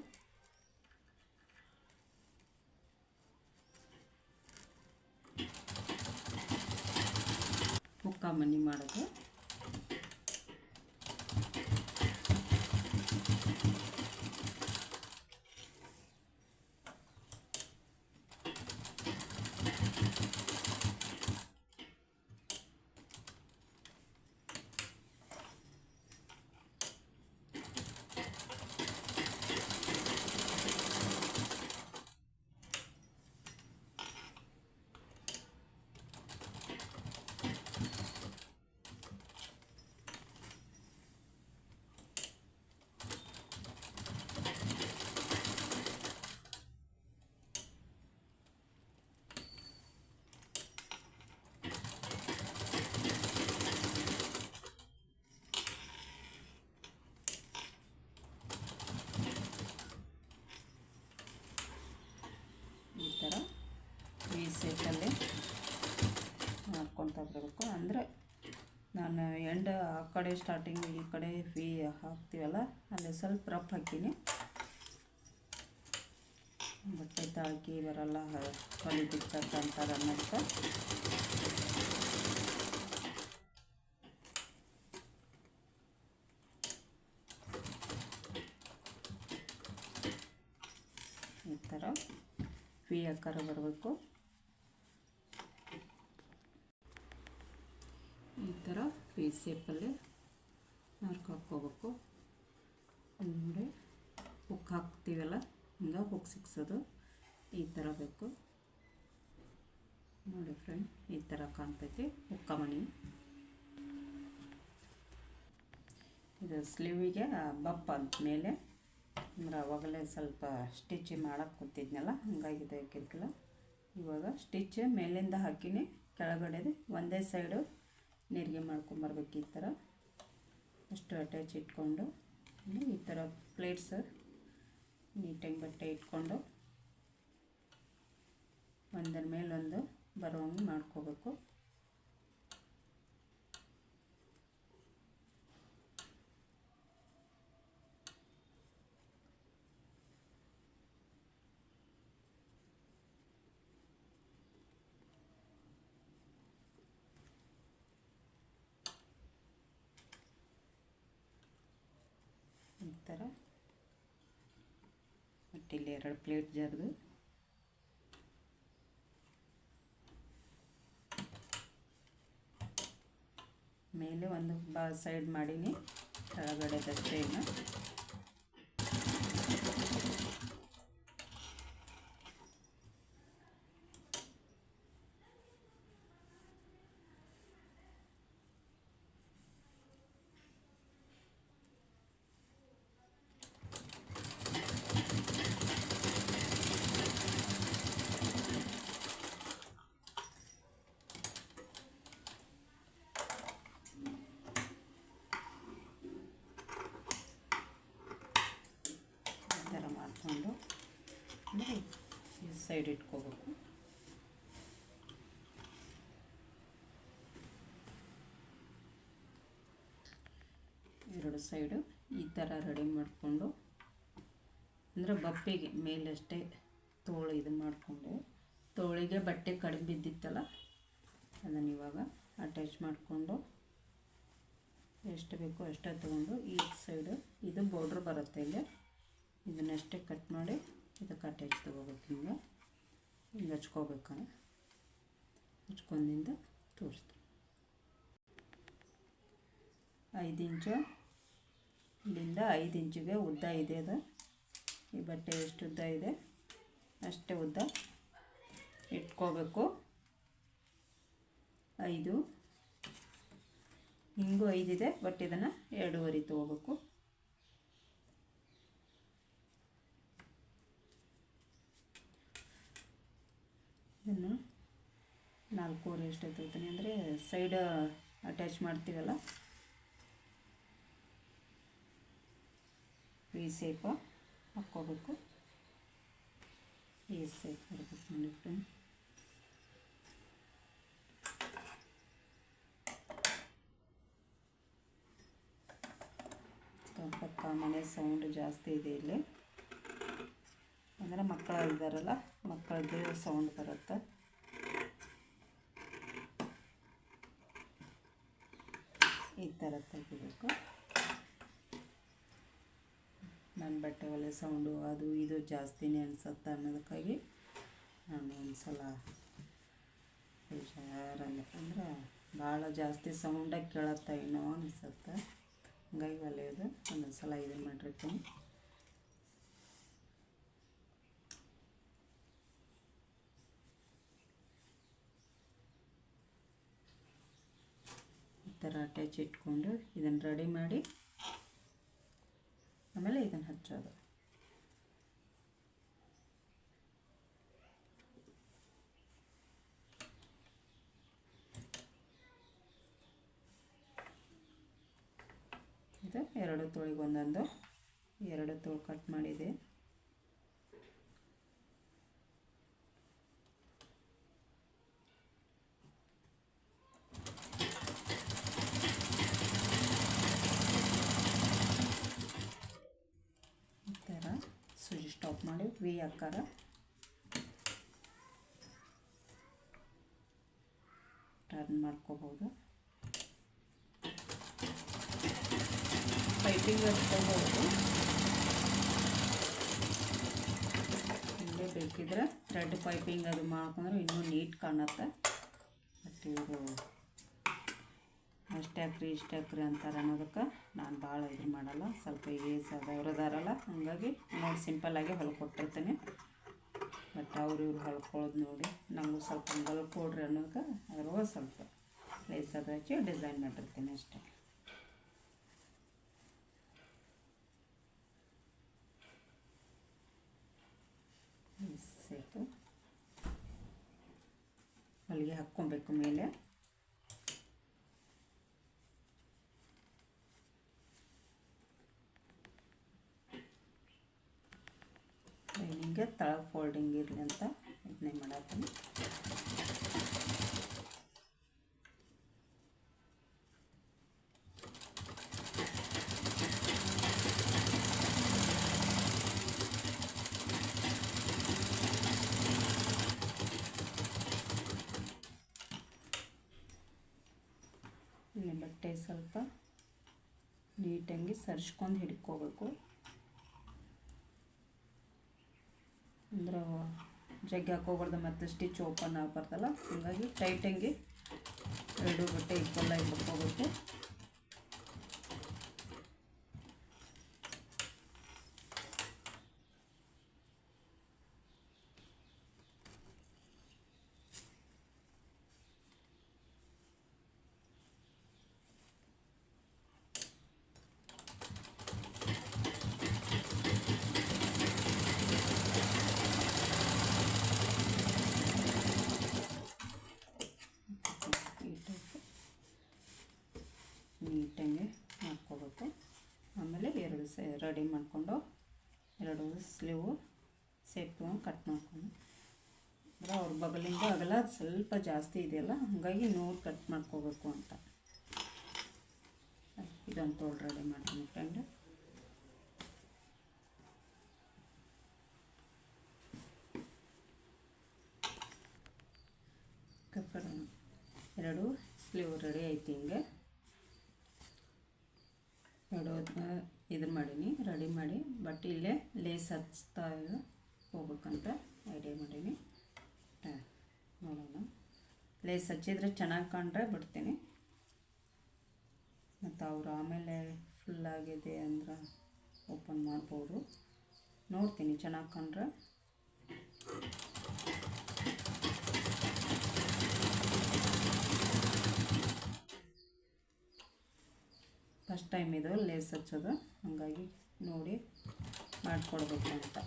ಹುಕ್ಕ ಮನಿ ಮಾಡೋದು. ಈ ಶೇಪಲ್ಲಿ ಮಾಡ್ಕೊತಾ ಬರಬೇಕು. ಅಂದರೆ ನಾನು ಎಂಡ್ ಆ ಕಡೆ ಸ್ಟಾರ್ಟಿಂಗ್ ಈ ಕಡೆ ವಿ ಹಾಕ್ತೀವಲ್ಲ ಅಲ್ಲಿ ಸ್ವಲ್ಪ ರಫ್ ಹಾಕೀನಿ. ಬಟ್ಟೆ ತಾಳ್ಕಿ ಬರಲ್ಲ ಹೊಲಿದಿರ್ತಕ್ಕ ಅಂತಾರೆ ಅನ್ನೋದಕ್ಕೆ ಈ ಥರ ವಿ ಆಕಾರ ಬರಬೇಕು. ಈ ಥರ ವಿ ಶೇಪಲ್ಲಿ ಮಾರ್ಕ್ ಹಾಕ್ಕೋಬೇಕು. ನೋಡಿ ಹುಕ್ ಹಾಕ್ತೀವಲ್ಲ ಹಿಂಗೆ ಹುಕ್ ಸಿಕ್ಸೋದು ಈ ಥರ ಬೇಕು. ನೋಡಿ ಫ್ರೆಂಡ್, ಈ ಥರ ಕಾಣ್ತೈತಿ ಹುಕ್ಕ ಮಣಿ. ಇದು ಸ್ಲೀವಿಗೆ ಬಪ್ಪ ಅಂತ ಮೇಲೆ ಅಂದ್ರೆ ಅವಾಗಲೇ ಸ್ವಲ್ಪ ಸ್ಟಿಚ್ ಮಾಡೋಕ್ಕೆ ಕೂತಿದ್ನಲ್ಲ ಹಂಗಾಗಿದೆ ಕಿರ್ಕಿಲ್ಲ. ಇವಾಗ ಸ್ಟಿಚ್ ಮೇಲಿಂದ ಹಾಕಿನಿ, ಕೆಳಗಡೆದು ಒಂದೇ ಸೈಡು ನೀರಿಗೆ ಮಾಡ್ಕೊಂಬರ್ಬೇಕು. ಈ ಥರ ಅಷ್ಟು ಅಟ್ಯಾಚ್ ಇಟ್ಕೊಂಡು ಈ ಥರ ಪ್ಲೇಟ್ಸ್ ನೀಟಾಗಿ ಬಟ್ಟೆ ಇಟ್ಕೊಂಡು ಒಂದರ ಮೇಲೊಂದು ಬರುವಂಗೆ ಮಾಡ್ಕೋಬೇಕು. ಈ ಥರ ಮತ್ತು ಇಲ್ಲಿ 2 ಪ್ಲೇಟ್ ಜರಿದು ಮೇಲೆ ಒಂದು ಸೈಡ್ ಮಾಡೀನಿ, ಕೆಳಗಡೆದಷ್ಟೇ ಇನ್ನು ಮಾಡಿಕೊಂಡು ಈ ಸೈಡ್ ಇಟ್ಕೋಬೇಕು. ಎರಡು ಸೈಡು ಈ ಥರ ರೆಡಿ ಮಾಡಿಕೊಂಡು ಅಂದರೆ ಬಪ್ಪೆಗೆ ಮೇಲಷ್ಟೇ ತೋಳು ಇದು ಮಾಡಿಕೊಂಡು ತೋಳಿಗೆ ಬಟ್ಟೆ ಕಡಿಮೆ ಬಿದ್ದಿತ್ತಲ್ಲ ಅದನ್ನು ಇವಾಗ ಅಟ್ಯಾಚ್ ಮಾಡಿಕೊಂಡು ಎಷ್ಟು ಬೇಕೋ ಅಷ್ಟೇ ತೊಗೊಂಡು ಈ ಸೈಡು ಇದು ಬಾರ್ಡ್ರ್ ಬರುತ್ತೆ ಇಲ್ಲಿ, ಇದನ್ನಷ್ಟೇ ಕಟ್ ಮಾಡಿ ಇದಕ್ಕೆ ಅಟ್ಯಾಚ್ ತೊಗೋಬೇಕು. ಹಿಂಗೆ ಹಚ್ಕೋಬೇಕು. ಹಚ್ಕೊಂಡಿಂದ ತೋರಿಸ್ತೀನಿ. 5 ಇಂಚು ಇಲ್ಲಿಂದ 5 ಇಂಚಿಗೆ ಉದ್ದ ಇದೆ. ಅದು ಈ ಬಟ್ಟೆ ಎಷ್ಟು ಉದ್ದ ಇದೆ ಅಷ್ಟೇ ಉದ್ದ ಇಟ್ಕೋಬೇಕು. 5 ಹಿಂಗೂ 5 ಇದೆ, ಬಟ್ ಇದನ್ನು 2.5 ತೊಗೋಬೇಕು. ಇದನ್ನು 4.25 ಎಷ್ಟು ತೊಗೊತೀನಿ ಅಂದರೆ ಸೈಡ್ ಅಟ್ಯಾಚ್ ಮಾಡ್ತೀವಲ್ಲ ಈ ಶೇಪ ಹಾಕ್ಕೋಬೇಕು. ಈ ಶೇಪ್ ಬರಬೇಕು ನೋಡಿ ಫ್ರೆಂಡ್. ಪಕ್ಕ ಮನೆ ಸೌಂಡ್ ಜಾಸ್ತಿ ಇದೆ ಇಲ್ಲಿ, ಅಂದರೆ ಮಕ್ಕಳು ಇದ್ದಾರಲ್ಲ ಮಕ್ಕಳದ್ದು ಸೌಂಡ್ ಬರುತ್ತೆ. ಈ ಥರ ತೆಗಿಬೇಕು. ನನ್ನ ಬಟ್ಟೆ ಒಲೆ ಸೌಂಡು ಅದು ಇದು ಜಾಸ್ತಿನೇ ಅನಿಸುತ್ತೆ ಅನ್ನೋದಕ್ಕಾಗಿ ನಾನು ಒಂದು ಸಲ ಹುಷಾರಲ್ಲಿ ಅಂದ್ರೆ ಭಾಳ ಜಾಸ್ತಿ ಸೌಂಡಾಗಿ ಕೇಳುತ್ತೆ ಏನೋ ಅನಿಸುತ್ತೆ, ಹಂಗಾಗಿ ಒಲೆಯೋದು ಒಂದೊಂದು ಸಲ ಇದನ್ನು ಮಾಡಿರ್ತೀನಿ. ಈ ಥರ ಅಟ್ಯಾಚ್ ಇಟ್ಕೊಂಡು ಇದನ್ನು ರೆಡಿ ಮಾಡಿ ಆಮೇಲೆ ಇದನ್ನು ಹಚ್ಚೋದು. ಇದು 2 ತೋಳಿಗೆ ಒಂದೊಂದು 2 ತೋಳು ಕಟ್ ಮಾಡಿದೆ. ಟಾಪ್ ಮಾಡಿ ವಿ ಆಕಾರ ಟರ್ನ್ ಮಾಡ್ಕೋಬೋದು. ಪೈಪಿಂಗ್ ಹಚ್ಕೋಬೋದು, ಇಲ್ಲೇ ಬೇಕಿದ್ರೆ ಥ್ರೆಡ್ ಪೈಪಿಂಗ್ ಅದು ಮಾಡ್ಕೊಂಡ್ರೆ ಇನ್ನೂ ನೀಟ್ ಕಾಣುತ್ತೆ. ಬಟ್ ಇವರು ಇಷ್ಟ ಹಾಕ್ರಿ ಅಂತಾರೆ ಅನ್ನೋದಕ್ಕೆ ನಾನು ಭಾಳ ಇದು ಮಾಡಲ್ಲ. ಸ್ವಲ್ಪ ಏಜ್ ಆದವ್ರು ಅದಾರಲ್ಲ, ಹಾಗಾಗಿ ನೋಡಿ ಸಿಂಪಲ್ಲಾಗಿ ಹೊಲ್ಕೊಟ್ಟಿರ್ತೀನಿ. ಬಟ್ ಇವ್ರು ಹೊಲ್ಕೊಳ್ಳೋದು ನೋಡಿ ನಮಗೂ ಸ್ವಲ್ಪ ಹೊಲ್ಕೊಡ್ರಿ ಅನ್ನೋದಕ್ಕೆ ಅದ್ರೊಳಗೆ ಸ್ವಲ್ಪ ಲೇಸ್ ಅದು ಹಚ್ಚಿ ಡಿಸೈನ್ ಮಾಡಿರ್ತೀನಿ ಅಷ್ಟೇ. ಸೇತು ಹೊಲಿಗೆ ಹಾಕ್ಕೊಬೇಕು ಮೇಲೆ. ಲೈನಿಂಗ್ಗೆ ತಳಗೆ ಫೋಲ್ಡಿಂಗ್ ಇರಲಿ ಅಂತ ಇದನ್ನೇ ಮಾಡತ್ತೀನಿ. ಇಲ್ಲಿ ಬಟ್ಟೆ ಸ್ವಲ್ಪ ನೀಟಾಗಿ ಸರಿಸ್ಕೊಂಡು ಹಿಡ್ಕೋಬೇಕು. ಅಂದ್ರೆ ಜಗ್ಗಿ ಹಾಕೋಬಾರ್ದು, ಮತ್ತು ಸ್ಟಿಚ್ ಓಪನ್ ಆಗ್ಬಾರ್ದಲ್ಲ, ಹಾಗಾಗಿ ಟೈಟಾಗಿ ಎರಡು ಬಟ್ಟೆ ಈಕ್ವಲಾಗಿ ಹಿಡ್ಕೋಬೇಕು. ನೀಟಾಗಿ ಮಾಡ್ಕೋಬೇಕು. ಆಮೇಲೆ ಎರಡು ರೆಡಿ ಮಾಡಿಕೊಂಡು ಎರಡು ಸ್ಲೀವು ಸೇಪ್ ಕಟ್ ಮಾಡ್ಕೊಂಡು, ಅಂದರೆ ಅವ್ರ ಬಗಲಿಂದ ಅಗಲ ಸ್ವಲ್ಪ ಜಾಸ್ತಿ ಇದೆಯಲ್ಲ, ಹಾಗಾಗಿ ನೋಡಿ ಕಟ್ ಮಾಡ್ಕೋಬೇಕು ಅಂತ. ಇದೊಂದು ತೋಳು ರೆಡಿ ಮಾಡ್ತೀನಿ ಫ್ರೆಂಡ್. ಎರಡು ಸ್ಲೀವ್ ರೆಡಿ ಐತಿ. ಹಿಂಗೆ ಎರಡು ಇದನ್ನು ಮಾಡೀನಿ, ರೆಡಿ ಮಾಡಿ. ಬಟ್ ಇಲ್ಲೇ ಲೇಸ್ ಹಚ್ತಾ ಹೋಗ್ಬೇಕಂತ ಐಡಿಯಾ ಮಾಡೀನಿ. ನೋಡೋಣ, ಲೇಸ್ ಹಚ್ಚಿದ್ರೆ ಚೆನ್ನಾಗಿ ಕಂಡ್ರೆ ಬಿಡ್ತೀನಿ. ಮತ್ತು ಅವರು ಆಮೇಲೆ ಫುಲ್ಲಾಗಿದೆ ಅಂದ್ರೆ ಓಪನ್ ಮಾಡ್ಬೋದು. ನೋಡ್ತೀನಿ ಚೆನ್ನಾಗಿ ಕಂಡ್ರೆ. ಫಸ್ಟ್ ಟೈಮ್ ಇದು ಲೇಸ್ ಹಚ್ಚೋದು, ಹಾಗಾಗಿ ನೋಡಿ ಮಾಡಿಕೊಡ್ಬೇಕು ಅಂತ.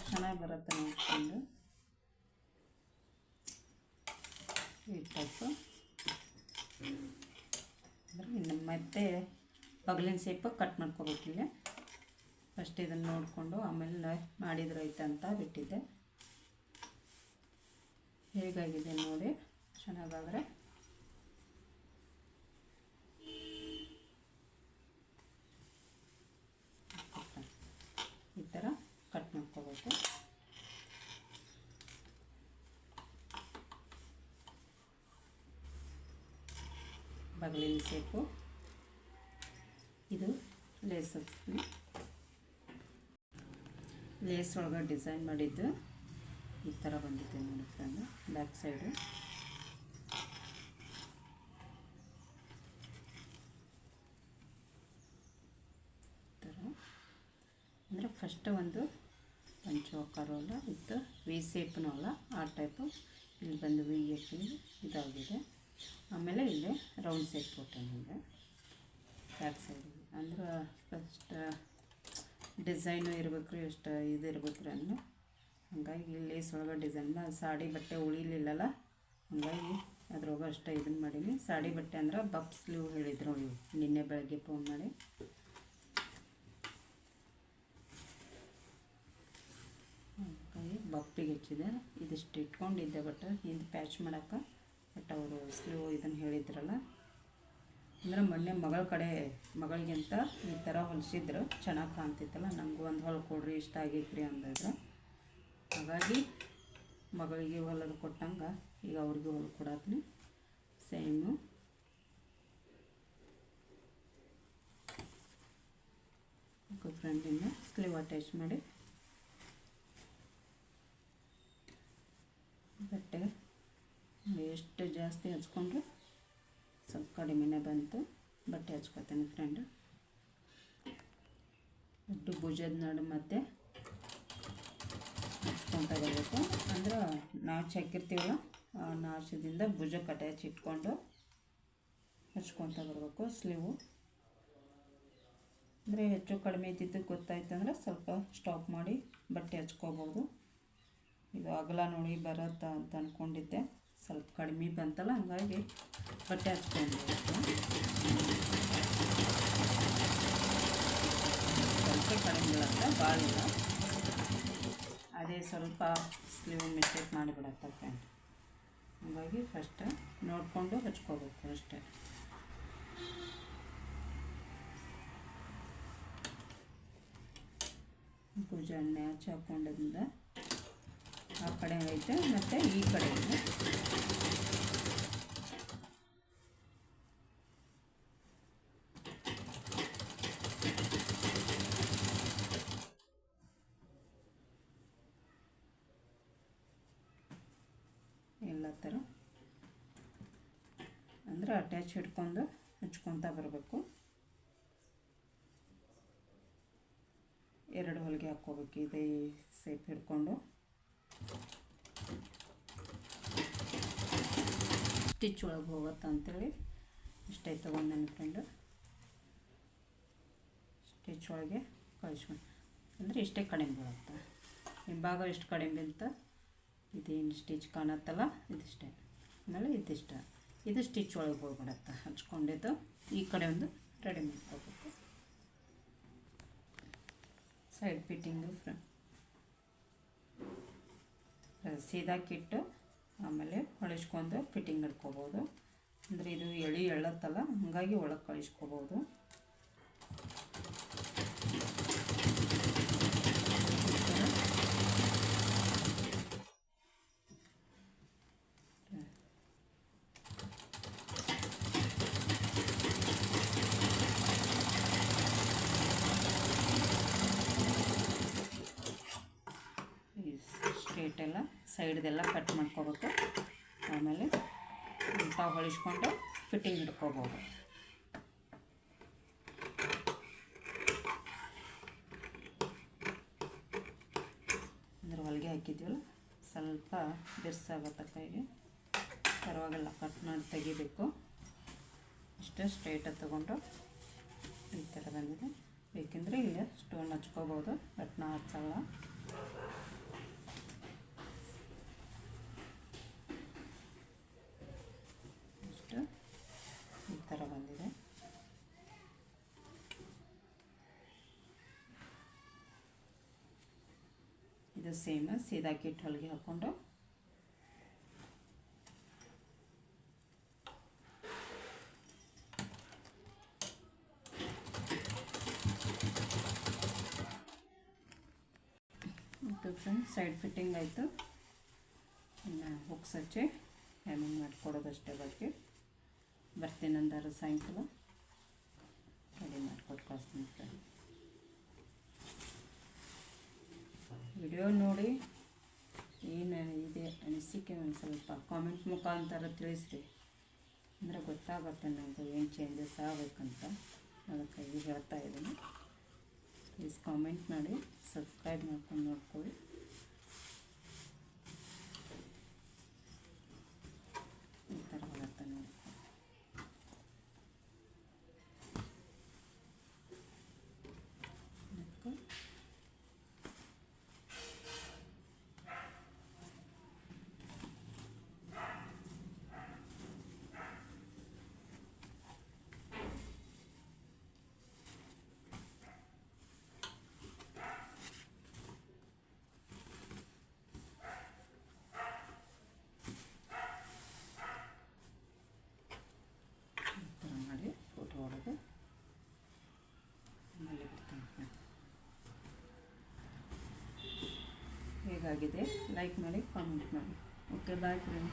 ಚೆನ್ನಾಗಿ ಬರುತ್ತೆ ನೋಡ್ಕೊಂಡು ಈ ಟೈಪು. ಅಂದರೆ ಇನ್ನು ಮತ್ತೆ ಬಗಲಿನ ಸೇಪು ಕಟ್ ಮಾಡ್ಕೋಬೇಕಿಲ್ಲ. ಫಸ್ಟ್ ಇದನ್ನು ನೋಡಿಕೊಂಡು ಆಮೇಲೆ ಮಾಡಿದ್ರೆ ಐತೆ ಅಂತ ಬಿಟ್ಟಿದ್ದೆ. ಹೇಗಾಗಿದೆ ನೋಡಿ, ಚೆನ್ನಾಗಾದರೆ ಈ ಥರ ಕಟ್ ಮಾಡ್ಕೋಬೇಕು. ಬಗಲಿನ ಸೇಪು ಇದು ಲೇಸ್ ಹಚ್ತೀನಿ. ಲೇಸ್ ಒಳಗೆ ಡಿಸೈನ್ ಮಾಡಿದ್ದು ಈ ಥರ ಬಂದಿದೆ ನೋಡಿ ಫ್ರೆಂಡ್. ಬ್ಯಾಕ್ ಸೈಡು ಥರ, ಅಂದರೆ ಫಸ್ಟ್ ಒಂದು ಪಂಚೋಕಾರು ಅಲ್ಲ, ಇದು ವಿ ಸೇಪ್ನೂ ಅಲ್ಲ, ಆ ಟೈಪು. ಇಲ್ಲಿ ಬಂದು ವಿ ಎಕ್ಕಿಂಗ್ ಇದಾಗಿದೆ. ಆಮೇಲೆ ಇಲ್ಲೇ ರೌಂಡ್ ಸೇಪ್ ಕೊಟ್ಟಿದೆ ಬ್ಯಾಕ್ ಸೈಡಿಗೆ. ಅಂದ್ರೆ ಫಸ್ಟ್ ಡಿಸೈನು ಇರಬೇಕ್ರಿ, ಎಷ್ಟು ಇದು ಇರ್ಬೇಕ್ರಿ ಅನ್ನೋ, ಹಾಗಾಗಿ ಲೇಸ್ ಒಳಗೆ ಡಿಸೈನ್ ಸಾಡಿ ಬಟ್ಟೆ ಉಳಿಲಿಲ್ಲಲ್ಲ, ಹಾಗಾಗಿ ಅದ್ರೊಳಗೆ ಅಷ್ಟೇ ಇದನ್ನು ಮಾಡೀನಿ. ಸಾಡಿ ಬಟ್ಟೆ ಅಂದ್ರೆ ಬಫ್ ಸ್ಲೀವ್ ಹೇಳಿದ್ರು ನಿನ್ನೆ ಬೆಳಗ್ಗೆ ಫೋನ್ ಮಾಡಿ. ಬಫ್ಪಿಗೆ ಹಚ್ಚಿದೆ. ಇದಿಷ್ಟು ಇಟ್ಕೊಂಡಿದ್ದೆ, ಬಟ್ ಹಿಂದೆ ಪ್ಯಾಚ್ ಮಾಡೋಕೆ. ಬಟ್ ಅವರು ಸ್ಲೀವ್ ಇದನ್ನು ಹೇಳಿದ್ರಲ್ಲ, ಅಂದರೆ ಮೊನ್ನೆ ಮಗಳ ಕಡೆ ಮಗಳಿಗಿಂತ ಈ ಥರ ಹೊಲಿಸಿದ್ರು ಚೆನ್ನಾಗಿ ಕಾಣ್ತಿತ್ತಲ್ಲ. ನನಗೂ ಒಂದು ಹೊಲ ಕೊಡ್ರಿ, ಇಷ್ಟ ಆಗೈತ್ರಿ ಅಂದಿದ್ರು. ಹಾಗಾಗಿ ಮಗಳಿಗೆ ಹೊಲದು ಕೊಟ್ಟಂಗೆ ಈಗ ಅವ್ರಿಗೆ ಹೊಲ ಕೊಡತ್ತೀನಿ. ಸೇಮು ಫ್ರಂಟಿಂದ ಸ್ಲೀವ್ ಅಟ್ಯಾಚ್ ಮಾಡಿ ಬಟ್ಟೆ ಎಷ್ಟು ಜಾಸ್ತಿ ಹಚ್ಕೊಂಡ್ರೆ ಸ್ವಲ್ಪ ಕಡಿಮೆನೇ ಬಂತು. ಬಟ್ಟೆ ಹಚ್ಕೊತೀನಿ ಫ್ರೆಂಡ್. ದೊಡ್ಡ ಭುಜದ ನಡು ಮಧ್ಯೆ ಹಚ್ಕೊತ ಬರಬೇಕು. ಅಂದ್ರೆ ನಾಚು ಹಾಕಿರ್ತೀವಲ್ಲ, ಆ ನಾಚದಿಂದ ಭುಜಕ್ಕೆ ಅಟ್ಯಾಚ್ ಇಟ್ಕೊಂಡು ಹಚ್ಕೊತ ಬರಬೇಕು ಸ್ಲೀವು. ಅಂದರೆ ಹೆಚ್ಚು ಕಡಿಮೆ ಇದ್ದಿದ್ದು ಗೊತ್ತಾಯ್ತು ಅಂದರೆ ಸ್ವಲ್ಪ ಸ್ಟಾಪ್ ಮಾಡಿ ಬಟ್ಟೆ ಹಚ್ಕೋಬೋದು. ಇದು ಅಗಲ ನೋಡಿ ಬರುತ್ತಾ ಅಂತ ಅಂದ್ಕೊಂಡಿದ್ದೆ, ಸ್ವಲ್ಪ ಕಡಿಮೆ ಬಂತಲ್ಲ, ಹಂಗಾಗಿ ಬಟ್ಟೆ ಹಚ್ಕೊಂಡು ಸ್ವಲ್ಪ ಕಡಿಮೆ ಬೀಳುತ್ತೆ, ಭಾಳ ಇಲ್ಲ. ಅದೇ ಸ್ವಲ್ಪ ಸ್ಲೀವ್ ಮಿಸ್ಟೇಕ್ ಮಾಡಿಬಿಡತ್ತೆ ಫ್ರೆಂಡ್. ಹಾಗಾಗಿ ಫಸ್ಟ್ ನೋಡಿಕೊಂಡು ಹಚ್ಕೋಬೇಕು ಅಷ್ಟೇ. ಭುಜ ನ್ಯಾಚ್ ಹಾಕೊಂಡ್ರಿಂದ ಆ ಕಡೆ ಐತೆ ಮತ್ತು ಈ ಕಡೆ ಇದೆ. ಎಲ್ಲ ಥರ ಅಂದರೆ ಅಟ್ಯಾಚ್ ಹಿಡ್ಕೊಂಡು ಹಚ್ಕೊತ ಬರಬೇಕು. ಎರಡು ಹೊಲಿಗೆ ಹಾಕ್ಕೋಬೇಕು ಇದೇ ಸೇಪ್ ಹಿಡ್ಕೊಂಡು. ಸ್ಟಿಚ್ ಒಳಗೆ ಹೋಗುತ್ತೆ ಅಂಥೇಳಿ ಇಷ್ಟೇ ತೊಗೊಂಡು ಫ್ರೆಂಡು. ಸ್ಟಿಚ್ ಒಳಗೆ ಕಳಿಸ್ಕೊಂಡು ಅಂದರೆ ಇಷ್ಟೇ ಕಡಿಮೆ ಬರುತ್ತೆ. ಹಿಂಭಾಗ ಇಷ್ಟು ಕಡಿಮೆ ಬಿಂತ ಇದೇನು ಸ್ಟಿಚ್ ಕಾಣತ್ತಲ್ಲ, ಇದಿಷ್ಟೇ. ಆಮೇಲೆ ಇದಿಷ್ಟ, ಇದು ಸ್ಟಿಚ್ ಒಳಗೆ ಹೋಗ್ಬಿಡತ್ತೆ. ಹಚ್ಕೊಂಡಿದ್ದು ಈ ಕಡೆ ಒಂದು ರೆಡಿ ಮಾಡ್ಕೋಬೇಕು. ಸೈಡ್ ಫಿಟ್ಟಿಂಗು ಸೀದಾಕಿಟ್ಟು ಆಮೇಲೆ ಹೊಳಿಸ್ಕೊಂಡು ಫಿಟ್ಟಿಂಗ್ ಹಿಡ್ಕೋಬೋದು. ಅಂದರೆ ಇದು ಎಳತ್ತಲ್ಲ, ಹಾಗಾಗಿ ಒಳಗೆ ಕಳಿಸ್ಕೋಬೋದು. ಸ್ಟ್ರೇಟೆಲ್ಲ ಸೈಡ್ದೆಲ್ಲ ಕಟ್ ಮಾಡ್ಕೋಬೇಕು. ಆಮೇಲೆ ತಾವು ಹೊಳಿಸ್ಕೊಂಡು ಫಿಟ್ಟಿಂಗ್ ಹಿಡ್ಕೋಬೋದು. ಅಂದ್ರೆ ಹೊಲಿಗೆ ಹಾಕಿದ್ವಲ್ಲ, ಸ್ವಲ್ಪ ಬಿರ್ಸಾಗತ್ತೆ ಕೈಗೆ, ಪರವಾಗಿಲ್ಲ. ಕಟ್ ಮಾಡಿ ತೆಗಿಬೇಕು. ಇಷ್ಟು ಸ್ಟ್ರೇಟಾಗಿ ತೊಗೊಂಡು ಈ ಥರ ಬಂದಿದೆ. ಬೇಕೆಂದರೆ ಇಲ್ಲೇ ಸ್ಟೋನ್ ಹಚ್ಕೋಬೋದು, ಬಟ್ ನಾ ಹಚ್ಚಲ್ಲ. ಈ ಥರ ಬಂದಿದೆ. ಇದು ಸೇಮ್ ಸೀದಾ ಕಿಟ್ ಹೊಲಿಗೆ ಹಾಕ್ಕೊಂಡು ಫ್ರೆಂಡ್ಸ್ ಸೈಡ್ ಫಿಟ್ಟಿಂಗ್ ಆಯಿತು. ಇನ್ನು ಹುಕ್ಸ್ ಹಚ್ಚಿ ಹ್ಯಾಮಿಂಗ್ ಮಾಡಿಕೊಡೋದಷ್ಟೇ. ಬರ್ತೀನಿ ಅಂದಾರು ಸಾಯಂಕಾಲ ರೆಡಿ ಮಾಡಿಕೊಟ್ಟು ಕಳಿಸ್ತೀನಿ ಫ್ರೆಂಡ್. ವಿಡಿಯೋ ನೋಡಿ ಏನು ಇದೆ ಅನಿಸಿಕೆ ಒಂದು ಸ್ವಲ್ಪ ಕಾಮೆಂಟ್ ಮುಖಾಂತರ ತಿಳಿಸ್ರಿ. ಅಂದರೆ ಗೊತ್ತಾಗುತ್ತೆ ನನಗೆ ಏನು ಚೇಂಜಸ್ ಆಗಬೇಕಂತ. ಅದಕ್ಕಾಗಿ ಹೇಳ್ತಾ ಇದ್ದೀನಿ. ಪ್ಲೀಸ್ ಕಾಮೆಂಟ್ ಮಾಡಿ, ಸಬ್ಸ್ಕ್ರೈಬ್ ಮಾಡ್ಕೊಂಡು ನೋಡ್ಕೊಳ್ಳಿ. ಈ ಥರ ಬರುತ್ತೆ ನೋಡಿ. ಆಗಿದೆ. ಲೈಕ್ ಮಾಡಿ, ಕಾಮೆಂಟ್ ಮಾಡಿ. Okay, boy friend.